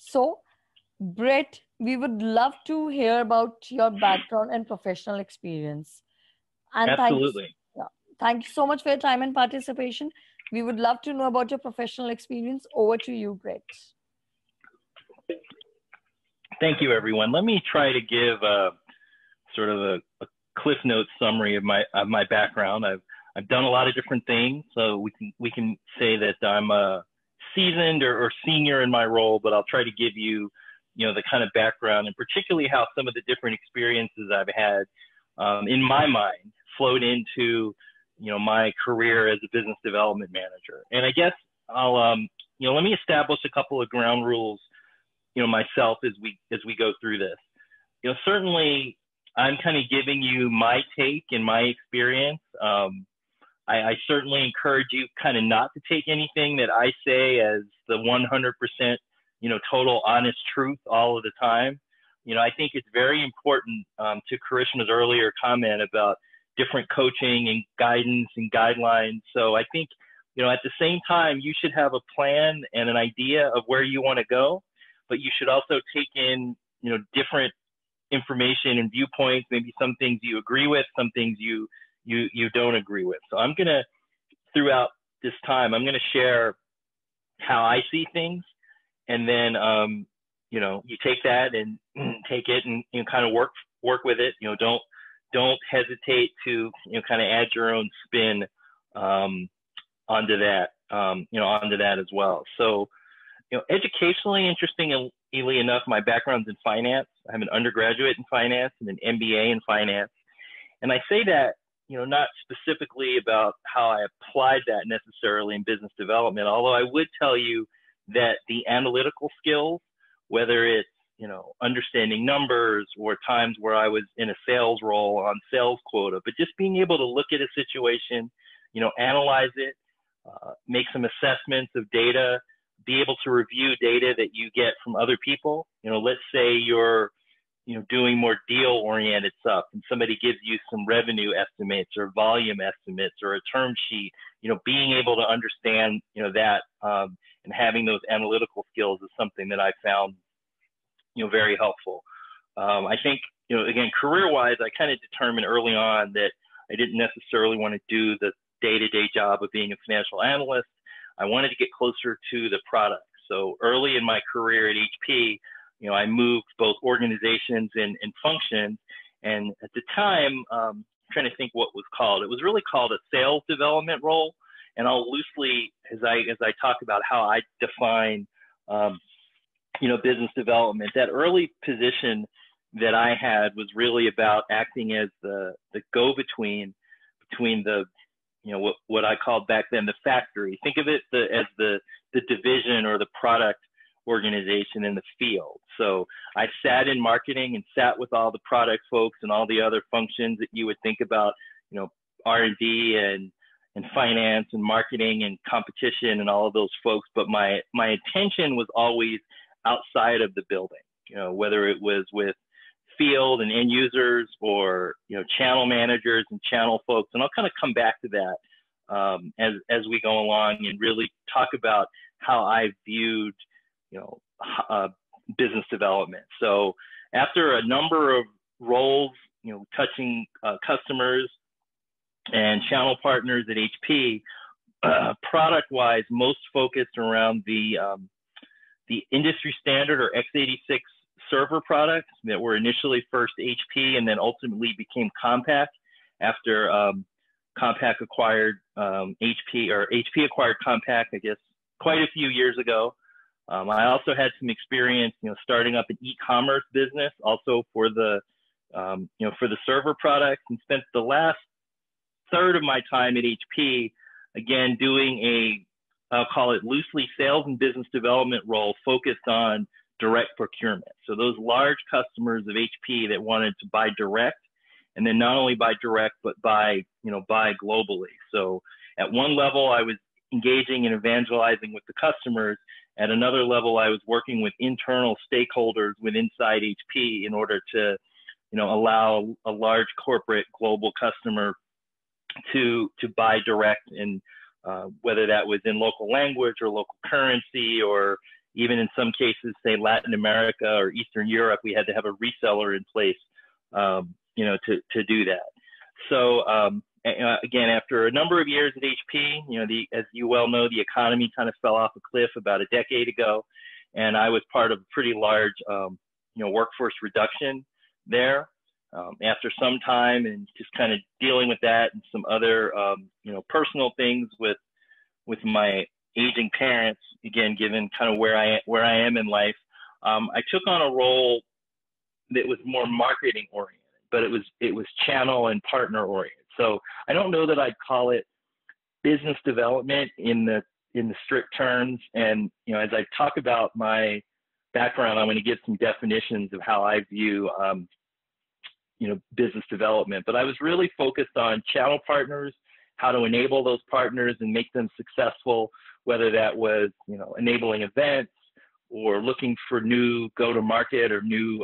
So, Brett, we would love to hear about your background and professional experience. And Absolutely. yeah, thank you so much for your time and participation. We would love to know about your professional experience. Over to you, Brett. Thank you, everyone. Let me try to give sort of a Cliff Notes summary of my background. I've done a lot of different things, so we can say that I'm a seasoned or senior in my role, but I'll try to give you, the kind of background and particularly how some of the different experiences I've had in my mind flowed into, my career as a business development manager. And I guess I'll, let me establish a couple of ground rules, myself as we go through this. Certainly I'm kind of giving you my take and my experience. I certainly encourage you kind of not to take anything that I say as the 100%, total honest truth all of the time. I think it's very important to Karishma's earlier comment about different coaching and guidance and guidelines. So I think, at the same time, you should have a plan and an idea of where you want to go, but you should also take in, different information and viewpoints, maybe some things you agree with, some things you don't agree with. So I'm going to, throughout this time, I'm going to share how I see things. And then, you take that and take it and kind of work with it. Don't hesitate to, kind of add your own spin, onto that, onto that as well. So, educationally, interestingly enough, my background's in finance. I have an undergraduate in finance and an MBA in finance. And I say that, not specifically about how I applied that necessarily in business development, although I would tell you that the analytical skills, whether it's, understanding numbers or times where I was in a sales role on sales quota, but just being able to look at a situation, analyze it, make some assessments of data, be able to review data that you get from other people. Let's say you're, doing more deal-oriented stuff and somebody gives you some revenue estimates or volume estimates or a term sheet, being able to understand, that and having those analytical skills is something that I found, very helpful. I think, again, career-wise, I kind of determined early on that I didn't necessarily want to do the day-to-day job of being a financial analyst. I wanted to get closer to the product. So early in my career at HP, I moved both organizations and functions. And at the time, I'm trying to think what was called. It was really called a sales development role. And I'll loosely, as I talk about how I define, business development, that early position that I had was really about acting as the go-between between the, what I called back then the factory. Think of it as the division or the product organization in the field. So I sat in marketing and sat with all the product folks and all the other functions that you would think about, R&D and finance and marketing and competition and all of those folks. But my attention was always outside of the building, whether it was with field and end users or, channel managers and channel folks. And I'll kind of come back to that as we go along and really talk about how I viewed, business development. So after a number of roles, touching customers and channel partners at HP, product-wise, most focused around the industry standard or x86 server products that were initially first HP and then ultimately became Compaq after Compaq acquired HP, or HP acquired Compaq, I guess, quite a few years ago. I also had some experience, starting up an e-commerce business also for the, for the server products, and spent the last third of my time at HP, again, doing I'll call it loosely sales and business development role focused on direct procurement. So those large customers of HP that wanted to buy direct, and then not only buy direct, but buy globally. So at one level, I was engaging and evangelizing with the customers. At another level, I was working with internal stakeholders within inside HP in order to, allow a large corporate global customer to buy direct, and whether that was in local language or local currency or, even in some cases, say Latin America or Eastern Europe, we had to have a reseller in place, to do that. So again, after a number of years at HP, as you well know, the economy kind of fell off a cliff about a decade ago, and I was part of a pretty large, workforce reduction there. After some time and just kind of dealing with that and some other, personal things with my aging parents, again, given kind of where I am in life, I took on a role that was more marketing oriented, but it was channel and partner oriented. So I don't know that I'd call it business development in the strict terms. And as I talk about my background, I'm going to give some definitions of how I view business development. But I was really focused on channel partners, how to enable those partners and make them successful, whether that was enabling events or looking for new go-to-market or new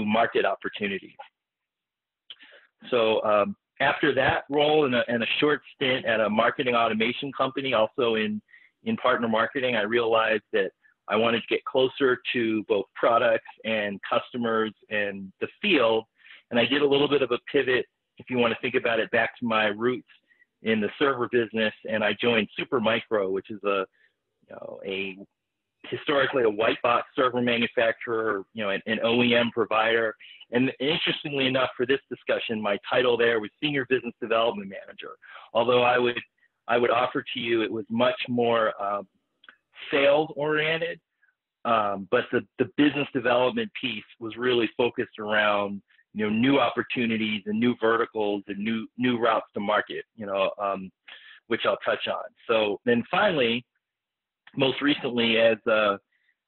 market opportunities. So after that role and a short stint at a marketing automation company, also in partner marketing, I realized that I wanted to get closer to both products and customers and the field. And I did a little bit of a pivot, if you want to think about it, back to my roots in the server business. And I joined Supermicro, which is historically a white box server manufacturer, an OEM provider. And interestingly enough, for this discussion, my title there was Senior Business Development Manager. Although I would offer to you it was much more sales oriented, but the business development piece was really focused around new opportunities and new verticals and new routes to market, which I'll touch on. So then finally, most recently, as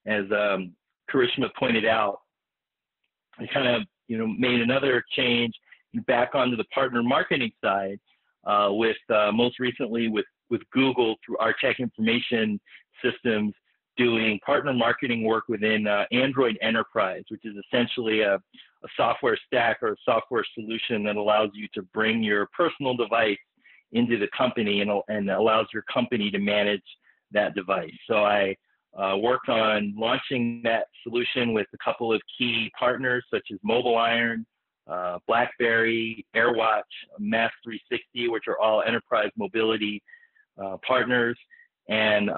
Karishma pointed out, I kind of made another change back onto the partner marketing side, with most recently with Google through our Tech Information Systems, doing partner marketing work within Android Enterprise, which is essentially a software stack or a software solution that allows you to bring your personal device into the company and allows your company to manage that device. So I worked on launching that solution with a couple of key partners such as Mobile Iron, BlackBerry, AirWatch, Mass 360, which are all enterprise mobility partners, and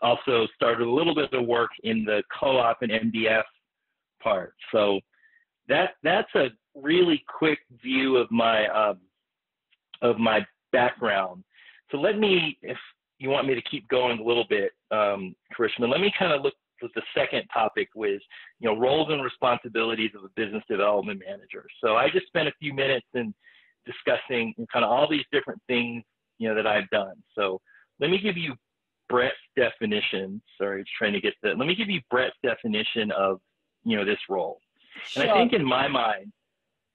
also started a little bit of work in the co-op and MDF part. So that's a really quick view of my background. So let me, if you want me to keep going a little bit, Karishma, let me kind of look at the second topic, with roles and responsibilities of a business development manager. So I just spent a few minutes in discussing kind of all these different things that I've done. So let me give you Brett's definition. Sorry, just trying to get that. Let me give you Brett's definition of this role. Sure. And I think in my mind,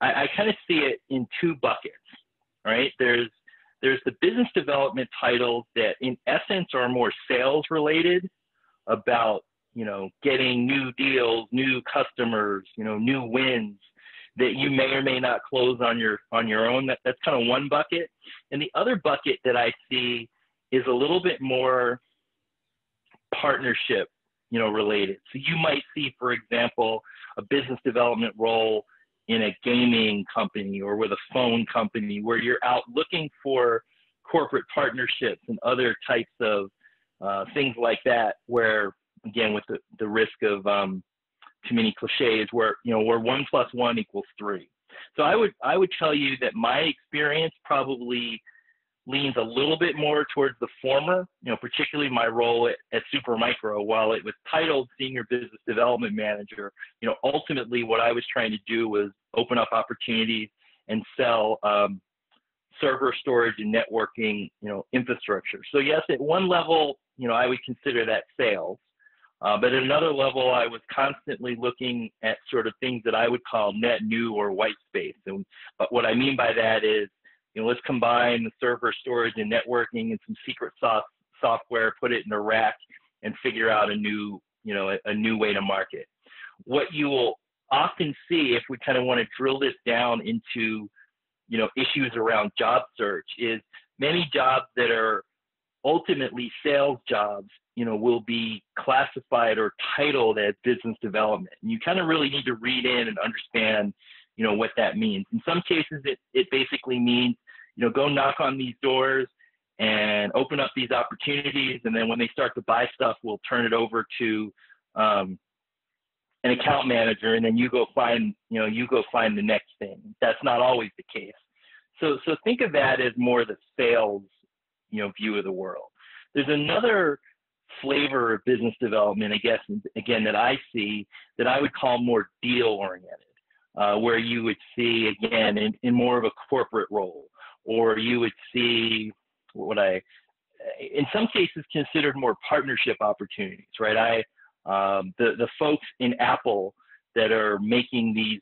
I kind of see it in two buckets. Right? There's the business development titles that in essence are more sales related, about getting new deals, new customers, new wins that you may or may not close on your own. That's kind of one bucket. And the other bucket that I see is a little bit more partnership, related. So you might see, for example, a business development role in a gaming company or with a phone company, where you're out looking for corporate partnerships and other types of things like that, where, again, with the risk of too many cliches, where 1 + 1 = 3. So I would tell you that my experience probably leans a little bit more towards the former, particularly my role at Supermicro. While it was titled Senior Business Development Manager, ultimately what I was trying to do was open up opportunities and sell server storage and networking, infrastructure. So yes, at one level, I would consider that sales. But at another level, I was constantly looking at sort of things that I would call net new or white space. But what I mean by that is, let's combine the server storage and networking and some secret sauce software, put it in a rack, and figure out a new way to market. What you will often see, if we kind of want to drill this down into, issues around job search, is many jobs that are ultimately sales jobs, will be classified or titled as business development. And you kind of really need to read in and understand, what that means. In some cases, it basically means, go knock on these doors and open up these opportunities. And then when they start to buy stuff, we'll turn it over to an account manager, and then you go find the next thing. That's not always the case. So think of that as more the sales, view of the world. There's another flavor of business development, I guess, again, that I see that I would call more deal oriented, where you would see, again, in more of a corporate role, or you would see in some cases considered more partnership opportunities, right? The folks in Apple that are making these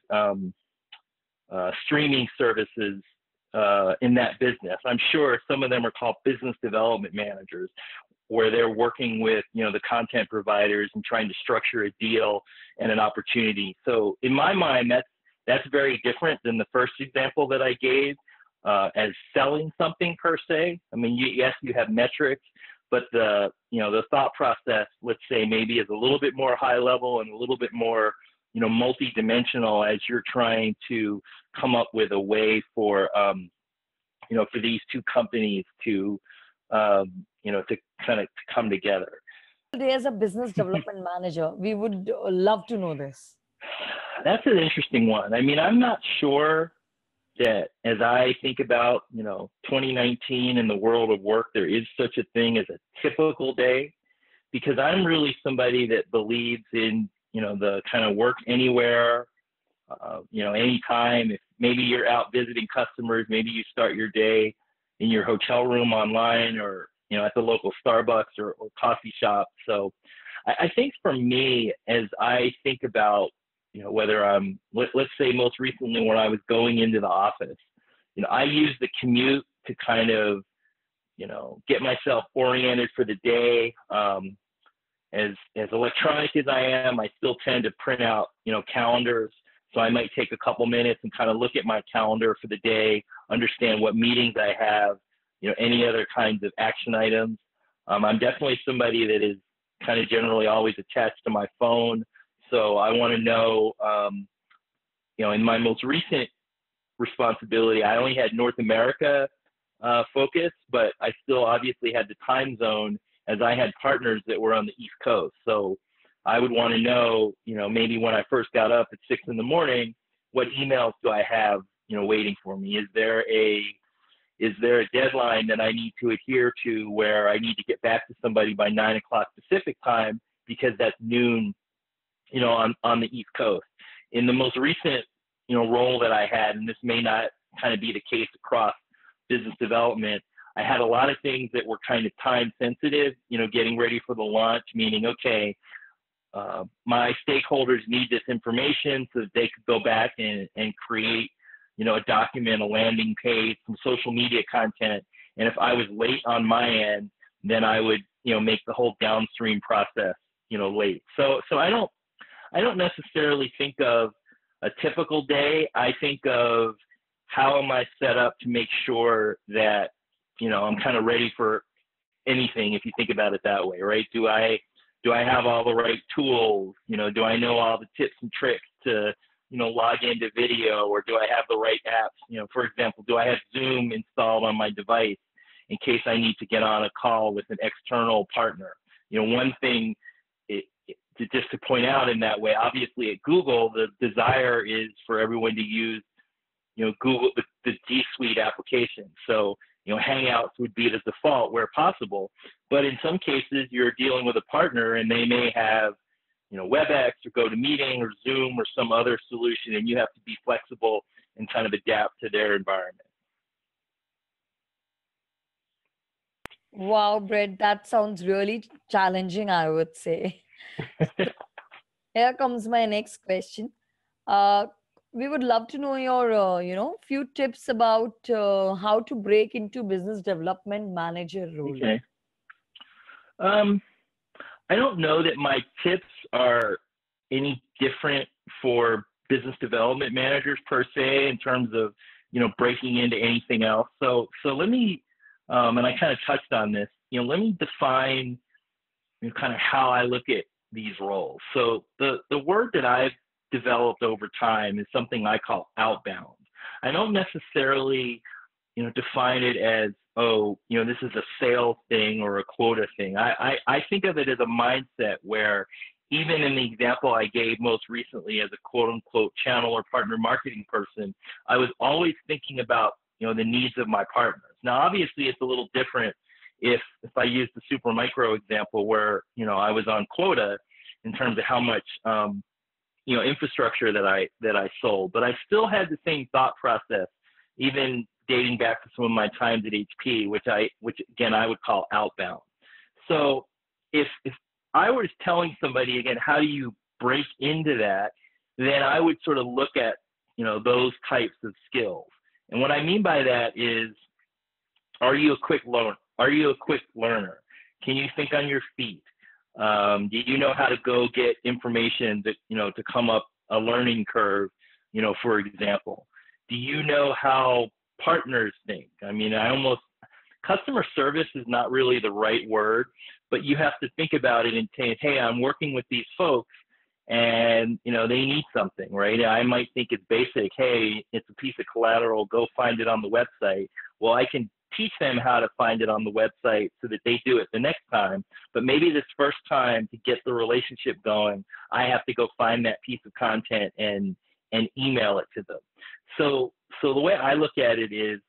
streaming services in that business, I'm sure some of them are called business development managers, where they're working with, the content providers and trying to structure a deal and an opportunity. So in my mind, that's very different than the first example that I gave as selling something per se. I mean, yes, you have metrics, but the thought process, let's say, maybe is a little bit more high level and a little bit more, multi-dimensional as you're trying to come up with a way for, for these two companies to, to kind of come together. Today, as a business development manager, we would love to know this. That's an interesting one. I mean, I'm not sure that as I think about, 2019 in the world of work, there is such a thing as a typical day, because I'm really somebody that believes in, the kind of work anywhere, anytime. If maybe you're out visiting customers, maybe you start your day in your hotel room online, or, at the local Starbucks or coffee shop. So I think for me, as I think about, whether I'm, let's say most recently when I was going into the office, I use the commute to kind of, get myself oriented for the day. As electronic as I am, I still tend to print out, calendars. So I might take a couple minutes and kind of look at my calendar for the day, understand what meetings I have, any other kinds of action items. I'm definitely somebody that is kind of generally always attached to my phone. So I want to know, in my most recent responsibility, I only had North America focus, but I still obviously had the time zone, as I had partners that were on the East Coast. So I would want to know, maybe when I first got up at 6 a.m, what emails do I have, waiting for me? Is there a deadline that I need to adhere to where I need to get back to somebody by 9 o'clock Pacific time, because that's noon, on the East Coast? In the most recent, role that I had, and this may not kind of be the case across business development, I had a lot of things that were kind of time sensitive, getting ready for the launch, meaning, okay, my stakeholders need this information so that they could go back and create, a document, a landing page, some social media content. And if I was late on my end, then I would, make the whole downstream process, late. So I don't necessarily think of a typical day. I think of how am I set up to make sure that, I'm kind of ready for anything, if you think about it that way, right? Do I have all the right tools? Do I know all the tips and tricks to, log into video, or do I have the right apps? For example, do I have Zoom installed on my device in case I need to get on a call with an external partner? One thing just to point out in that way, obviously at Google, the desire is for everyone to use, Google, the G Suite application. So, Hangouts would be the default where possible. But in some cases, you're dealing with a partner and they may have, WebEx or GoToMeeting or Zoom or some other solution, and you have to be flexible and kind of adapt to their environment. Wow, Brett, that sounds really challenging, I would say. Here comes my next question. Uh, we would love to know your, few tips about how to break into business development manager role. Okay. I don't know that my tips are any different for business development managers per se in terms of, breaking into anything else. So let me, and I kind of touched on this, let me define kind of how I look at these roles. So the word that I've developed over time is something I call outbound. I don't necessarily, define it as, oh, this is a sales thing or a quota thing. I think of it as a mindset where even in the example I gave most recently as a quote unquote channel or partner marketing person, I was always thinking about, the needs of my partners. Now, obviously it's a little different if I use the super micro example where, I was on quota in terms of how much, infrastructure that I sold, but I still had the same thought process, even dating back to some of my times at HP, which again, I would call outbound. So if I was telling somebody, again, how do you break into that, then I would sort of look at, those types of skills. And what I mean by that is, are you a quick learner? Are you a quick learner? Can you think on your feet? Do you know how to go get information that, to come up a learning curve, for example? Do you know how partners think? I mean, customer service is not really the right word, but you have to think about it and say, hey, I'm working with these folks and, they need something, right? I might think it's basic. Hey, it's a piece of collateral. Go find it on the website. Well, I can teach them how to find it on the website so that they do it the next time. But maybe this first time, to get the relationship going, I have to go find that piece of content and email it to them. So the way I look at it is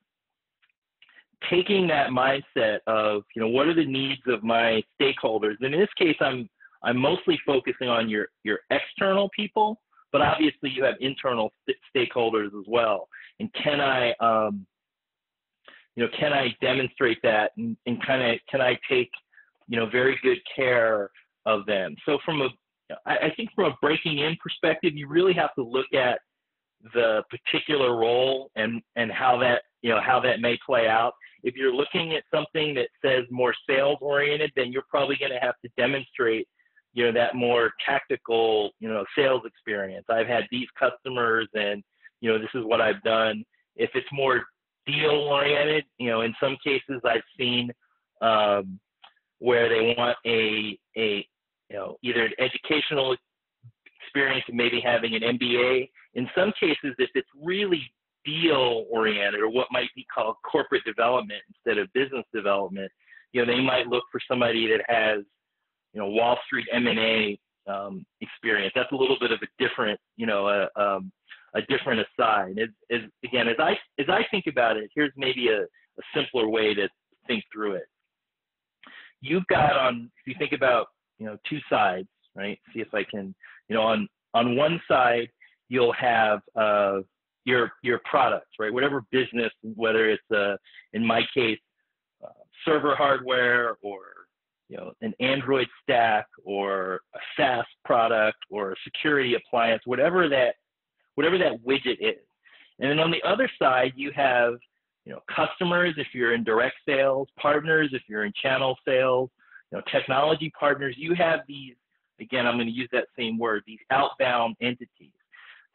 taking that mindset of, what are the needs of my stakeholders? And in this case, I'm mostly focusing on your external people, but obviously you have internal stakeholders as well. And can I demonstrate that and can I take, very good care of them? So I think from a breaking in perspective, you really have to look at the particular role and how that may play out. If you're looking at something that says more sales oriented, then you're probably going to have to demonstrate, that more tactical, sales experience. I've had these customers and, this is what I've done. If it's more deal oriented, in some cases I've seen where they want either an educational experience and maybe having an MBA. In some cases, if it's really deal oriented or what might be called corporate development instead of business development, they might look for somebody that has, Wall Street M&A experience. That's a little bit of a different, a different aside. Again, as I think about it, here's maybe a simpler way to think through it. You've got if you think about, two sides, right? See if I can, on one side, you'll have your products, right? Whatever business, whether it's in my case, server hardware or an Android stack or a SaaS product or a security appliance, whatever that widget is. And then on the other side, you have customers if you're in direct sales, partners if you're in channel sales, technology partners. You have these, again, I'm going to use that same word, these outbound entities.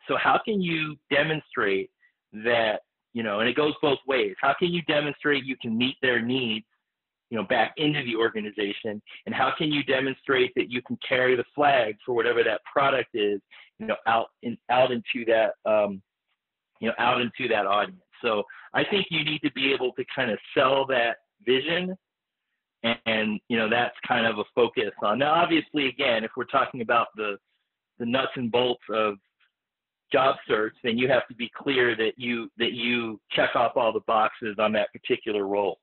So how can you demonstrate that, and it goes both ways. How can you demonstrate you can meet their needs, back into the organization? And how can you demonstrate that you can carry the flag for whatever that product is, out into that, out into that audience? So I think you need to be able to kind of sell that vision. And that's kind of a focus on. Now, obviously, again, if we're talking about the nuts and bolts of job search, then you have to be clear that you check off all the boxes on that particular role.